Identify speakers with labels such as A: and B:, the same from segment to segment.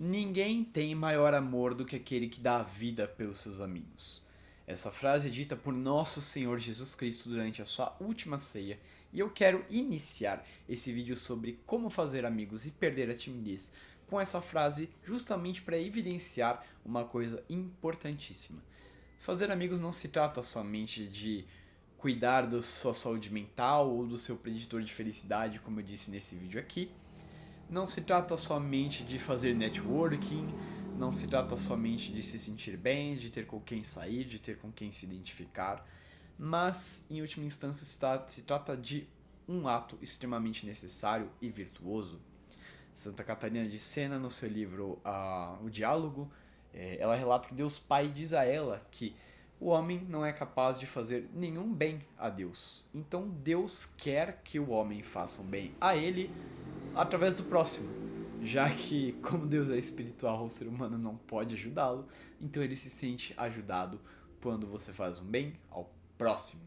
A: Ninguém tem maior amor do que aquele que dá a vida pelos seus amigos. Essa frase é dita por nosso Senhor Jesus Cristo durante a sua última ceia, e eu quero iniciar esse vídeo sobre como fazer amigos e perder a timidez com essa frase justamente para evidenciar uma coisa importantíssima. Fazer amigos não se trata somente de cuidar da sua saúde mental ou do seu preditor de felicidade, como eu disse nesse vídeo aqui. Não se trata somente de fazer networking, não se trata somente de se sentir bem, de ter com quem sair, de ter com quem se identificar, mas em última instância se trata de um ato extremamente necessário e virtuoso. Santa Catarina de Sena, no seu livro O Diálogo, ela relata que Deus Pai diz a ela que o homem não é capaz de fazer nenhum bem a Deus. Então Deus quer que o homem faça um bem a ele através do próximo, já que, como Deus é espiritual, o ser humano não pode ajudá-lo, então ele se sente ajudado quando você faz um bem ao próximo.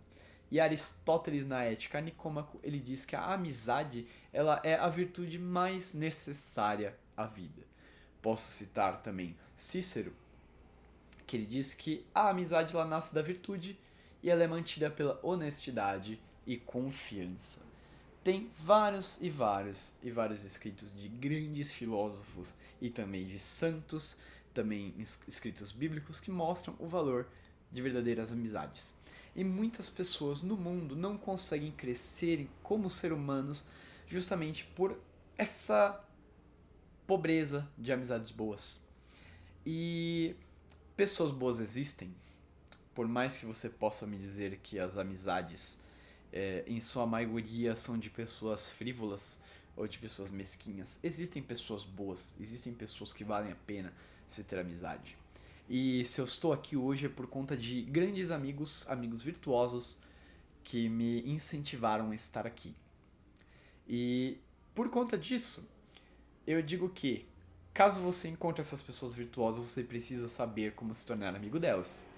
A: E Aristóteles, na Ética a Nicômaco, ele diz que a amizade ela é a virtude mais necessária à vida. Posso citar também Cícero, que ele diz que a amizade ela nasce da virtude e ela é mantida pela honestidade e confiança. Tem vários escritos de grandes filósofos e também de santos, também escritos bíblicos que mostram o valor de verdadeiras amizades. E muitas pessoas no mundo não conseguem crescer como ser humanos justamente por essa pobreza de amizades boas. E pessoas boas existem, por mais que você possa me dizer que as amizades em sua maioria são de pessoas frívolas ou de pessoas mesquinhas. Existem pessoas boas, existem pessoas que valem a pena se ter amizade. E se eu estou aqui hoje é por conta de grandes amigos, amigos virtuosos, que me incentivaram a estar aqui. E por conta disso, eu digo que, caso você encontre essas pessoas virtuosas, você precisa saber como se tornar amigo delas.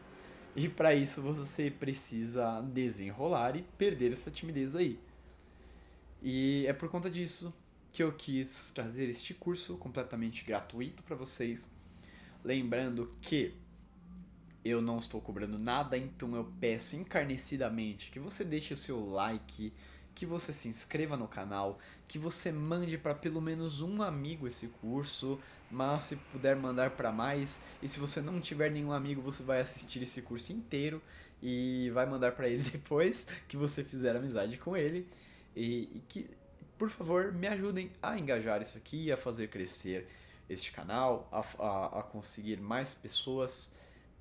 A: E para isso você precisa desenrolar e perder essa timidez aí. E é por conta disso que eu quis trazer este curso completamente gratuito para vocês. Lembrando que eu não estou cobrando nada, então eu peço encarecidamente que você deixe o seu like, que você se inscreva no canal, que você mande para pelo menos um amigo esse curso, mas se puder mandar para mais, e se você não tiver nenhum amigo, você vai assistir esse curso inteiro e vai mandar para ele depois que você fizer amizade com ele e que, por favor, me ajudem a engajar isso aqui, a fazer crescer este canal, a conseguir mais pessoas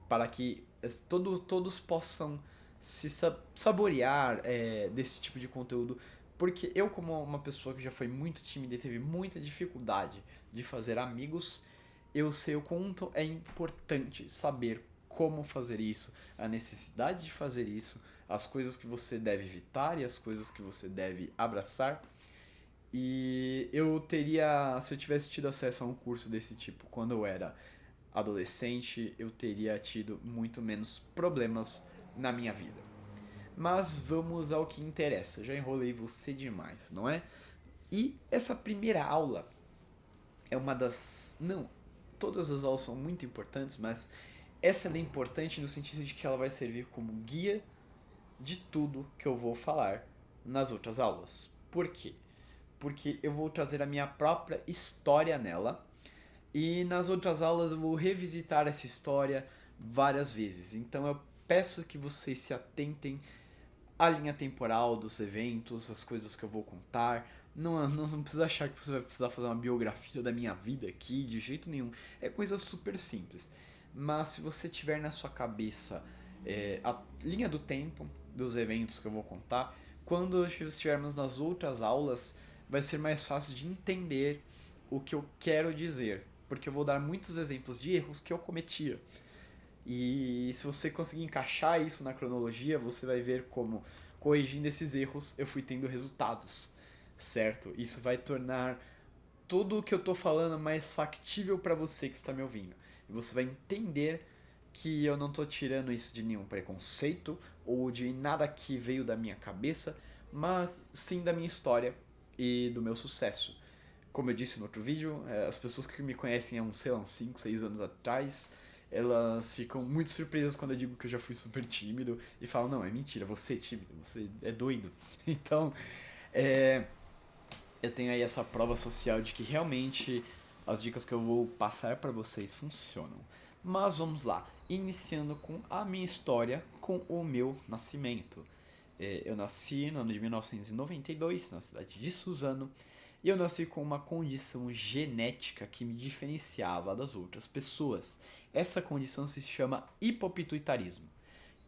A: para que todos possam se saborear desse tipo de conteúdo. Porque eu, como uma pessoa que já foi muito tímida e teve muita dificuldade de fazer amigos, eu sei o quanto é importante saber como fazer isso, a necessidade de fazer isso, as coisas que você deve evitar e as coisas que você deve abraçar. E eu teria, se eu tivesse tido acesso a um curso desse tipo quando eu era adolescente, eu teria tido muito menos problemas na minha vida. Mas vamos ao que interessa. Já enrolei você demais, não é? E essa primeira aula é uma das. Não, todas as aulas são muito importantes, mas essa é importante no sentido de que ela vai servir como guia de tudo que eu vou falar nas outras aulas. Por quê? Porque eu vou trazer a minha própria história nela e nas outras aulas eu vou revisitar essa história várias vezes. Então eu peço que vocês se atentem à linha temporal dos eventos, as coisas que eu vou contar. Não precisa achar que você vai precisar fazer uma biografia da minha vida aqui, de jeito nenhum. É coisa super simples. Mas se você tiver na sua cabeça a linha do tempo dos eventos que eu vou contar, quando estivermos nas outras aulas, vai ser mais fácil de entender o que eu quero dizer, porque eu vou dar muitos exemplos de erros que eu cometia. E se você conseguir encaixar isso na cronologia, você vai ver como, corrigindo esses erros, eu fui tendo resultados, certo? Isso vai tornar tudo o que eu tô falando mais factível para você que está me ouvindo. E você vai entender que eu não tô tirando isso de nenhum preconceito ou de nada que veio da minha cabeça, mas sim da minha história e do meu sucesso. como eu disse no outro vídeo, as pessoas que me conhecem há uns, sei lá, uns 5, 6 anos atrás, elas ficam muito surpresas quando eu digo que eu já fui super tímido e falam, não, é mentira, você é tímido, você é doido. Então, é, eu tenho aí essa prova social de que realmente as dicas que eu vou passar para vocês funcionam. Mas vamos lá, iniciando com a minha história com o meu nascimento. Eu nasci no ano de 1992, na cidade de Suzano, e eu nasci com uma condição genética que me diferenciava das outras pessoas. Essa condição se chama hipopituitarismo,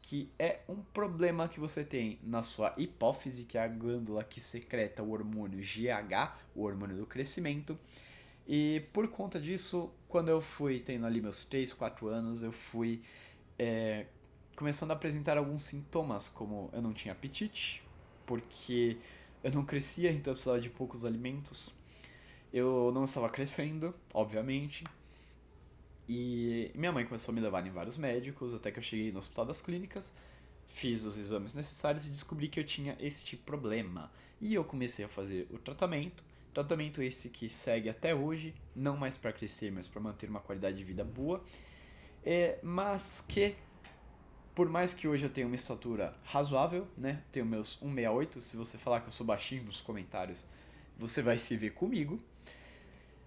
A: que é um problema que você tem na sua hipófise, que é a glândula que secreta o hormônio GH, o hormônio do crescimento. E por conta disso, quando eu fui tendo ali meus 3, 4 anos, eu fui é, começando a apresentar alguns sintomas, como eu não tinha apetite, porque eu não crescia, então eu precisava de poucos alimentos. Eu não estava crescendo, obviamente. E minha mãe começou a me levar em vários médicos, até que eu cheguei no Hospital das Clínicas, fiz os exames necessários e descobri que eu tinha este problema. E eu comecei a fazer o tratamento. Tratamento esse que segue até hoje, não mais para crescer, mas para manter uma qualidade de vida boa. Mas que, por mais que hoje eu tenha uma estatura razoável, né? Tenho meus 1,68. Se você falar que eu sou baixinho nos comentários, você vai se ver comigo.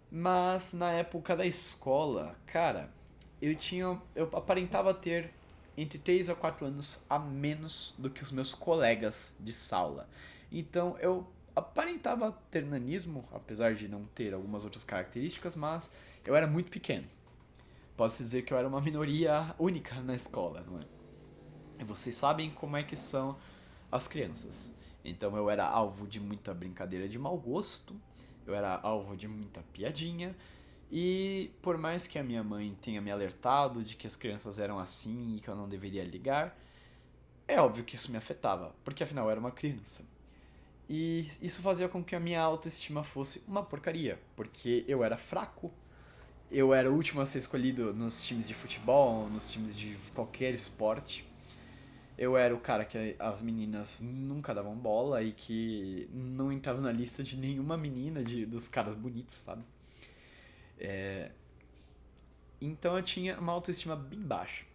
A: Mas na época da escola, cara, eu aparentava ter entre 3 a 4 anos a menos do que os meus colegas de sala. Então eu aparentava ter nanismo, apesar de não ter algumas outras características, mas eu era muito pequeno. Posso dizer que eu era uma minoria única na escola, não é? E vocês sabem como é que são as crianças. Então eu era alvo de muita brincadeira de mau gosto, eu era alvo de muita piadinha, e por mais que a minha mãe tenha me alertado de que as crianças eram assim e que eu não deveria ligar, é óbvio que isso me afetava, porque afinal eu era uma criança. E isso fazia com que a minha autoestima fosse uma porcaria, porque eu era fraco, eu era o último a ser escolhido nos times de futebol, nos times de qualquer esporte. Eu era o cara que as meninas nunca davam bola e que não entrava na lista de nenhuma menina dos caras bonitos, sabe? Então eu tinha uma autoestima bem baixa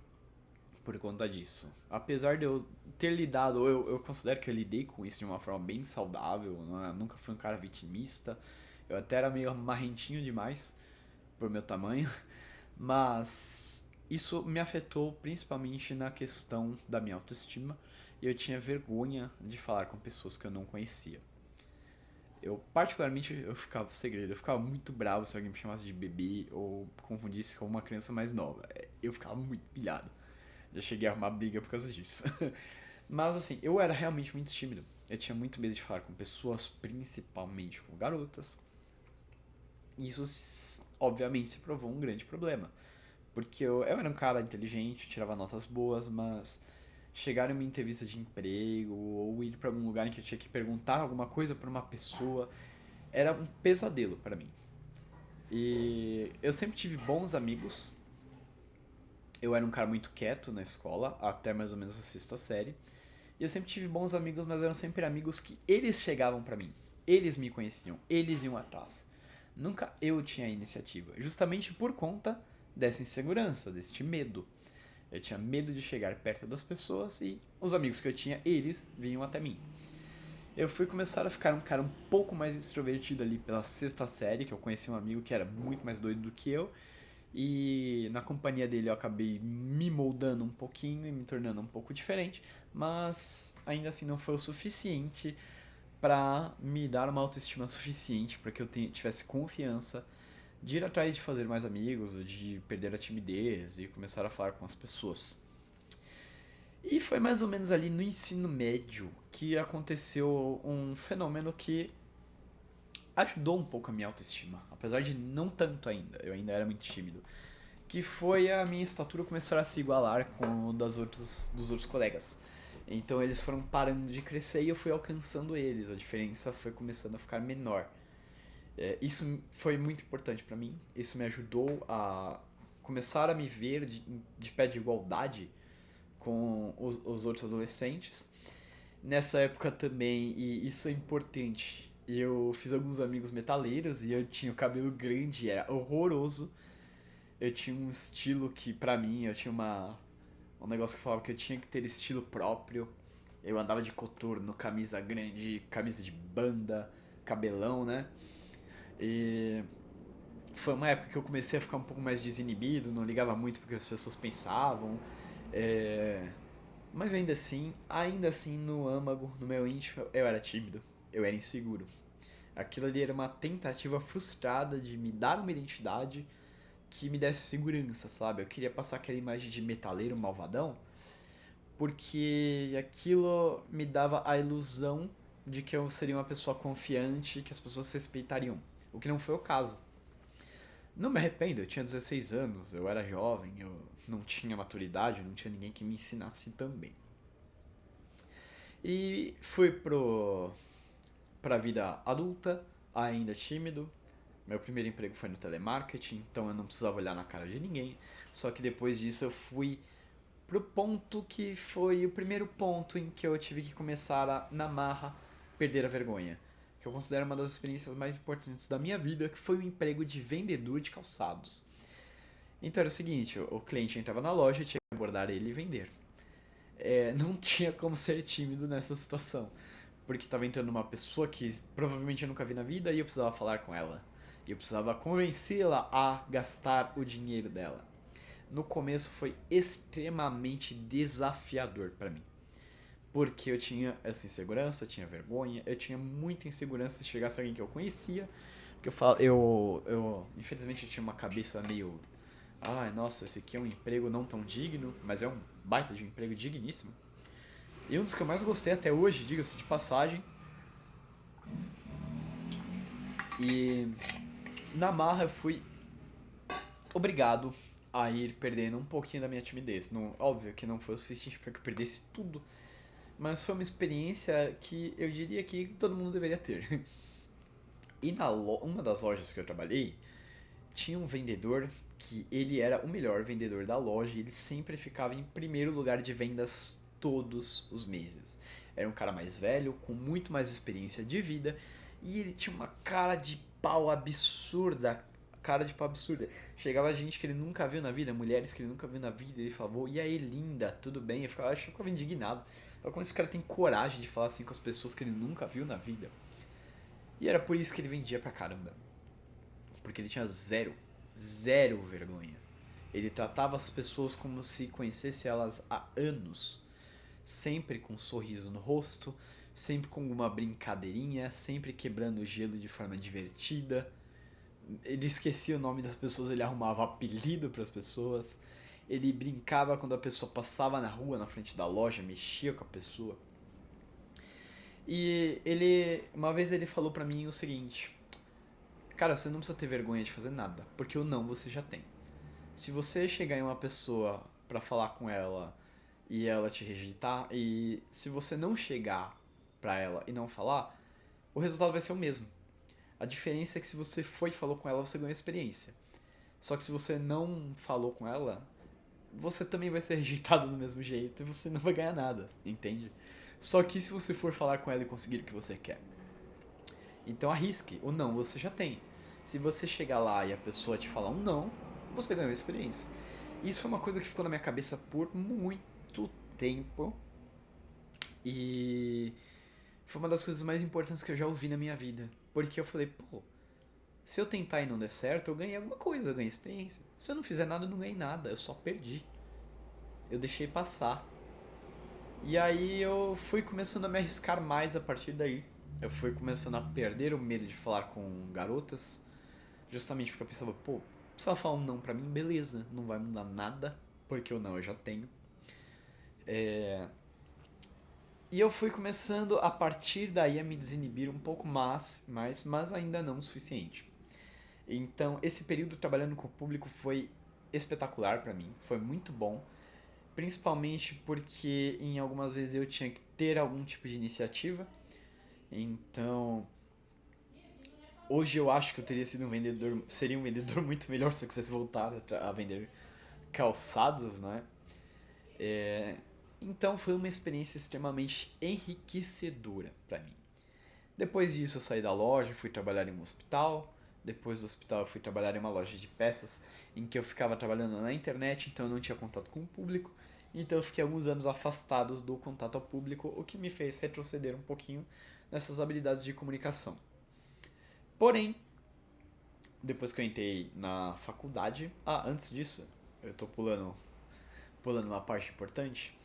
A: por conta disso. Apesar de eu ter lidado, eu considero que eu lidei com isso de uma forma bem saudável, nunca fui um cara vitimista. Eu até era meio marrentinho demais por meu tamanho, mas isso me afetou principalmente na questão da minha autoestima e eu tinha vergonha de falar com pessoas que eu não conhecia. Eu ficava segredo, eu ficava muito bravo se alguém me chamasse de bebê ou confundisse com uma criança mais nova. Eu ficava muito pilhado. Já cheguei a arrumar briga por causa disso. Mas assim, eu era realmente muito tímido. Eu tinha muito medo de falar com pessoas, principalmente com garotas. E isso, obviamente, se provou um grande problema. Porque eu era um cara inteligente, tirava notas boas, mas chegar em uma entrevista de emprego ou ir para algum lugar em que eu tinha que perguntar alguma coisa para uma pessoa era um pesadelo para mim. E eu sempre tive bons amigos. Eu era um cara muito quieto na escola, até mais ou menos a sexta série. E eu sempre tive bons amigos, mas eram sempre amigos que eles chegavam pra mim. Eles me conheciam, eles iam atrás. Nunca eu tinha iniciativa, justamente por conta dessa insegurança, deste medo. Eu tinha medo de chegar perto das pessoas e os amigos que eu tinha, eles vinham até mim. Eu fui começar a ficar um cara um pouco mais extrovertido ali pela sexta série, que eu conheci um amigo que era muito mais doido do que eu. E na companhia dele eu acabei me moldando um pouquinho e me tornando um pouco diferente, mas ainda assim não foi o suficiente para me dar uma autoestima suficiente para que eu tivesse confiança de ir atrás de fazer mais amigos, ou de perder a timidez e começar a falar com as pessoas. E foi mais ou menos ali no ensino médio que aconteceu um fenômeno que ajudou um pouco a minha autoestima, apesar de não tanto ainda, eu ainda era muito tímido, que foi a minha estatura começar a se igualar com o dos outros colegas. Então eles foram parando de crescer e eu fui alcançando eles, a diferença foi começando a ficar menor. Isso foi muito importante pra mim, isso me ajudou a começar a me ver de pé de igualdade com os outros adolescentes. Nessa época também, e isso é importante, E eu fiz alguns amigos metaleiros e eu tinha o cabelo grande, era horroroso. Eu tinha um estilo que, pra mim, eu tinha um negócio que falava que eu tinha que ter estilo próprio. Eu andava de coturno, camisa grande, camisa de banda, cabelão, né? E foi uma época que eu comecei a ficar um pouco mais desinibido, não ligava muito porque as pessoas pensavam. É... Mas ainda assim, no âmago, no meu íntimo, eu era tímido, eu era inseguro. Aquilo ali era uma tentativa frustrada de me dar uma identidade que me desse segurança, sabe? Eu queria passar aquela imagem de metaleiro malvadão, porque aquilo me dava a ilusão de que eu seria uma pessoa confiante, que as pessoas respeitariam, o que não foi o caso. Não me arrependo, eu tinha 16 anos, eu era jovem, eu não tinha maturidade, não tinha ninguém que me ensinasse também. E fui pra vida adulta, ainda tímido. Meu primeiro emprego foi no telemarketing, então eu não precisava olhar na cara de ninguém. Só que depois disso eu fui pro ponto que foi o primeiro ponto em que eu tive que começar a, na marra, perder a vergonha. Que eu considero uma das experiências mais importantes da minha vida, que foi o emprego de vendedor de calçados. Então era o seguinte, o cliente entrava na loja, eu tinha que abordar ele e vender. Não tinha como ser tímido nessa situação, porque estava entrando uma pessoa que provavelmente eu nunca vi na vida e eu precisava falar com ela. E eu precisava convencê-la a gastar o dinheiro dela. No começo foi extremamente desafiador para mim, porque eu tinha essa insegurança, eu tinha vergonha, eu tinha muita insegurança se chegasse alguém que eu conhecia, porque eu infelizmente eu tinha uma cabeça meio, ai, nossa, esse aqui é um emprego não tão digno, mas é um baita de um emprego digníssimo. E um dos que eu mais gostei até hoje, diga-se de passagem. E na marra eu fui obrigado a ir perdendo um pouquinho da minha timidez. Não, óbvio que não foi o suficiente para que eu perdesse tudo, mas foi uma experiência que eu diria que todo mundo deveria ter. E uma das lojas que eu trabalhei, tinha um vendedor que ele era o melhor vendedor da loja e ele sempre ficava em primeiro lugar de vendas todos os meses. Era um cara mais velho, com muito mais experiência de vida e ele tinha uma cara de pau absurda. Cara de pau absurda. Chegava gente que ele nunca viu na vida, mulheres que ele nunca viu na vida, e ele falava, e aí, linda, tudo bem? Eu ficava indignado. Como esse cara tem coragem de falar assim com as pessoas que ele nunca viu na vida? E era por isso que ele vendia pra caramba. Porque ele tinha zero vergonha. Ele tratava as pessoas como se conhecesse elas há anos, sempre com um sorriso no rosto, sempre com uma brincadeirinha, sempre quebrando o gelo de forma divertida. Ele esquecia o nome das pessoas, ele arrumava apelido para as pessoas. Ele brincava quando a pessoa passava na rua, na frente da loja, mexia com a pessoa. E uma vez ele falou pra mim o seguinte: cara, você não precisa ter vergonha de fazer nada, porque o não você já tem. Se você chegar em uma pessoa pra falar com ela e ela te rejeitar, e se você não chegar pra ela e não falar, o resultado vai ser o mesmo. A diferença é que se você foi e falou com ela, você ganhou experiência. Só que se você não falou com ela, você também vai ser rejeitado do mesmo jeito e você não vai ganhar nada, entende? Só que se você for falar com ela e conseguir o que você quer, então arrisque. O não você já tem. Se você chegar lá e a pessoa te falar um não, você ganhou experiência. Isso é uma coisa que ficou na minha cabeça por muito tempo e foi uma das coisas mais importantes que eu já ouvi na minha vida. Porque eu falei, pô, se eu tentar e não der certo, eu ganhei alguma coisa, eu ganhei experiência. Se eu não fizer nada, eu não ganhei nada, eu só perdi. Eu deixei passar. E aí eu fui começando a me arriscar mais a partir daí. Eu fui começando a perder o medo de falar com garotas, justamente porque eu pensava, pô, se ela falar um não pra mim, beleza, não vai mudar nada, porque o não eu já tenho. E eu fui começando a partir daí a me desinibir um pouco mas ainda não o suficiente. Então, esse período trabalhando com o público foi espetacular pra mim, foi muito bom, principalmente porque em algumas vezes eu tinha que ter algum tipo de iniciativa. Então, hoje eu acho que eu teria sido seria um vendedor muito melhor se eu quisesse voltar a vender calçados, né? Então foi uma experiência extremamente enriquecedora pra mim. Depois disso eu saí da loja, fui trabalhar em um hospital. Depois do hospital eu fui trabalhar em uma loja de peças em que eu ficava trabalhando na internet, então eu não tinha contato com o público. Então eu fiquei alguns anos afastado do contato ao público, o que me fez retroceder um pouquinho nessas habilidades de comunicação. Porém, depois que eu entrei na faculdade, antes disso, eu tô pulando uma parte importante.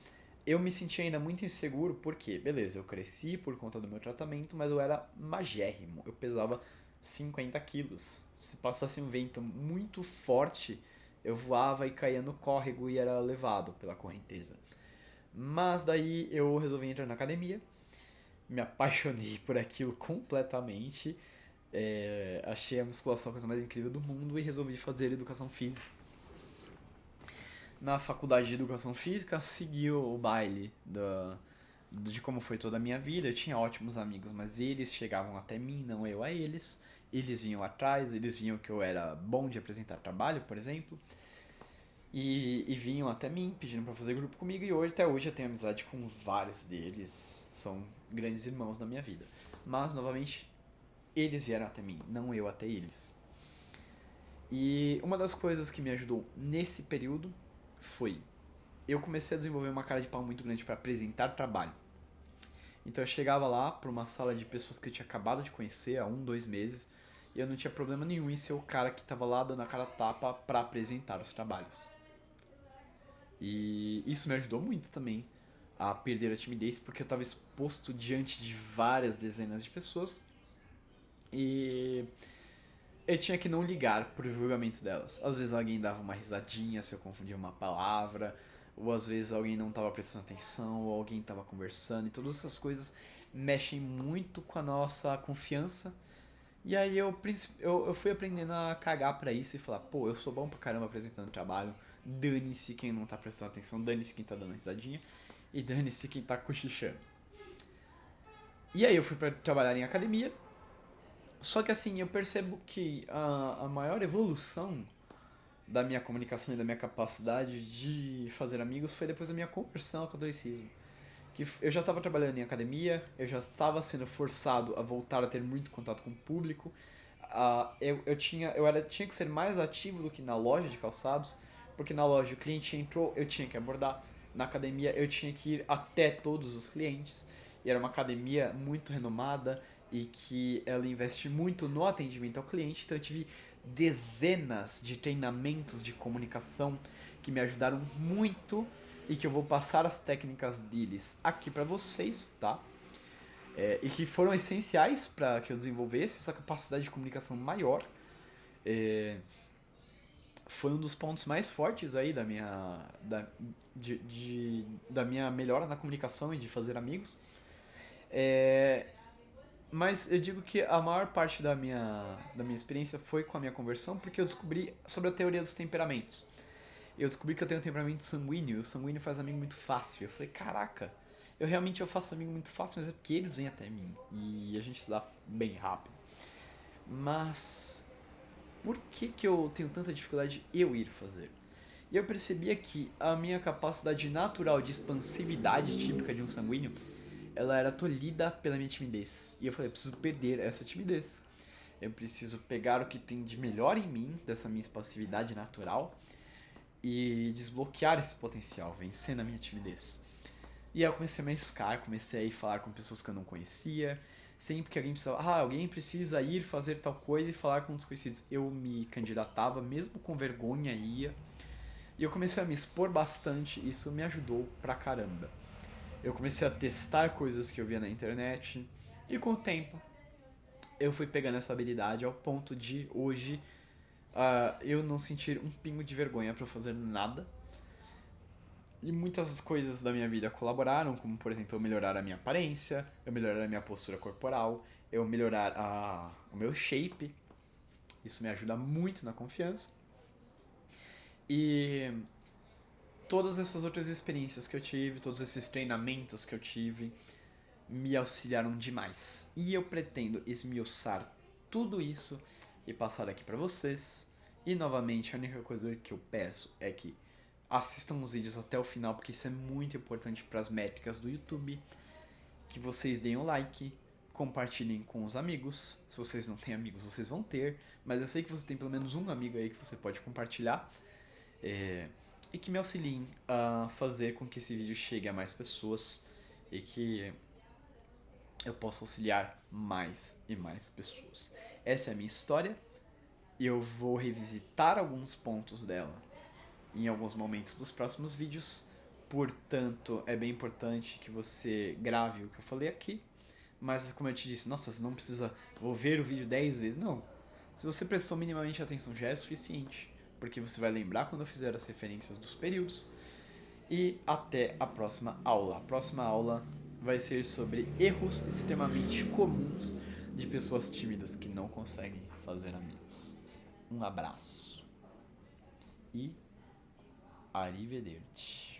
A: Eu me senti ainda muito inseguro porque, beleza, eu cresci por conta do meu tratamento, mas eu era magérrimo. Eu pesava 50 quilos. Se passasse um vento muito forte, eu voava e caía no córrego e era levado pela correnteza. Mas daí eu resolvi entrar na academia, me apaixonei por aquilo completamente, achei a musculação a coisa mais incrível do mundo e resolvi fazer educação física. Na faculdade de educação física, segui o baile de como foi toda a minha vida. Eu tinha ótimos amigos, mas eles chegavam até mim, não eu a eles. Eles vinham atrás, eles vinham que eu era bom de apresentar trabalho, por exemplo. E vinham até mim pedindo pra fazer grupo comigo. E hoje, até hoje eu tenho amizade com vários deles. São grandes irmãos da minha vida. Mas, novamente, eles vieram até mim, não eu até eles. E uma das coisas que me ajudou nesse período foi eu comecei a desenvolver uma cara de pau muito grande para apresentar trabalho. Então eu chegava lá para uma sala de pessoas que eu tinha acabado de conhecer há 1, 2 meses e eu não tinha problema nenhum em ser o cara que estava lá dando a cara a tapa para apresentar os trabalhos. E isso me ajudou muito também a perder a timidez porque eu estava exposto diante de várias dezenas de pessoas e eu tinha que não ligar pro julgamento delas. Às vezes alguém dava uma risadinha se eu confundia uma palavra, ou às vezes alguém não tava prestando atenção, ou alguém tava conversando, e todas essas coisas mexem muito com a nossa confiança. E aí eu fui aprendendo a cagar pra isso e falar, pô, eu sou bom pra caramba apresentando trabalho, dane-se quem não tá prestando atenção, dane-se quem tá dando risadinha, e dane-se quem tá cochichando. E aí eu fui pra trabalhar em academia, só que assim, eu percebo que a maior evolução da minha comunicação e da minha capacidade de fazer amigos foi depois da minha conversão ao catolicismo. Que eu já estava trabalhando em academia, eu já estava sendo forçado a voltar a ter muito contato com o público. Tinha que ser mais ativo do que na loja de calçados, porque na loja o cliente entrou, eu tinha que abordar. Na academia eu tinha que ir até todos os clientes. E era uma academia muito renomada e que ela investe muito no atendimento ao cliente, então eu tive dezenas de treinamentos de comunicação que me ajudaram muito e que eu vou passar as técnicas deles aqui para vocês, tá? E que foram essenciais para que eu desenvolvesse essa capacidade de comunicação maior. Foi um dos pontos mais fortes aí da minha melhora na comunicação e de fazer amigos. Mas eu digo que a maior parte da minha experiência foi com a minha conversão, porque eu descobri sobre a teoria dos temperamentos. Eu descobri que eu tenho um temperamento sanguíneo, e o sanguíneo faz amigo muito fácil. Eu falei, caraca, eu faço amigo muito fácil, mas é porque eles vêm até mim. E a gente se dá bem rápido. Mas por que que eu tenho tanta dificuldade de eu ir fazer? E eu percebia que a minha capacidade natural de expansividade típica de um sanguíneo, ela era tolhida pela minha timidez. E eu falei, eu preciso perder essa timidez. Eu preciso pegar o que tem de melhor em mim, dessa minha expansividade natural, e desbloquear esse potencial, vencendo a minha timidez. E aí eu comecei a me arriscar, comecei a ir falar com pessoas que eu não conhecia. Sempre que alguém precisava, alguém precisa ir fazer tal coisa e falar com desconhecidos. Eu me candidatava, mesmo com vergonha, ia. E eu comecei a me expor bastante, isso me ajudou pra caramba. Eu comecei a testar coisas que eu via na internet, e com o tempo eu fui pegando essa habilidade ao ponto de hoje eu não sentir um pingo de vergonha pra fazer nada. E muitas coisas da minha vida colaboraram, como por exemplo eu melhorar a minha aparência, eu melhorar a minha postura corporal, eu melhorar o meu shape. Isso me ajuda muito na confiança. E todas essas outras experiências que eu tive, todos esses treinamentos que eu tive, me auxiliaram demais. E eu pretendo esmiuçar tudo isso e passar aqui pra vocês. E novamente, a única coisa que eu peço é que assistam os vídeos até o final, porque isso é muito importante para as métricas do YouTube. Que vocês deem o like, compartilhem com os amigos. Se vocês não têm amigos, vocês vão ter, mas eu sei que você tem pelo menos um amigo aí que você pode compartilhar. E que me auxiliem a fazer com que esse vídeo chegue a mais pessoas e que eu possa auxiliar mais e mais pessoas. Essa é a minha história e eu vou revisitar alguns pontos dela em alguns momentos dos próximos vídeos. Portanto, é bem importante que você grave o que eu falei aqui. Mas como eu te disse, nossa, você não precisa ver o vídeo 10 vezes, não. Se você prestou minimamente atenção já é suficiente, porque você vai lembrar quando eu fizer as referências dos períodos. E até a próxima aula. A próxima aula vai ser sobre erros extremamente comuns de pessoas tímidas que não conseguem fazer amigos. Um abraço e arrivederci.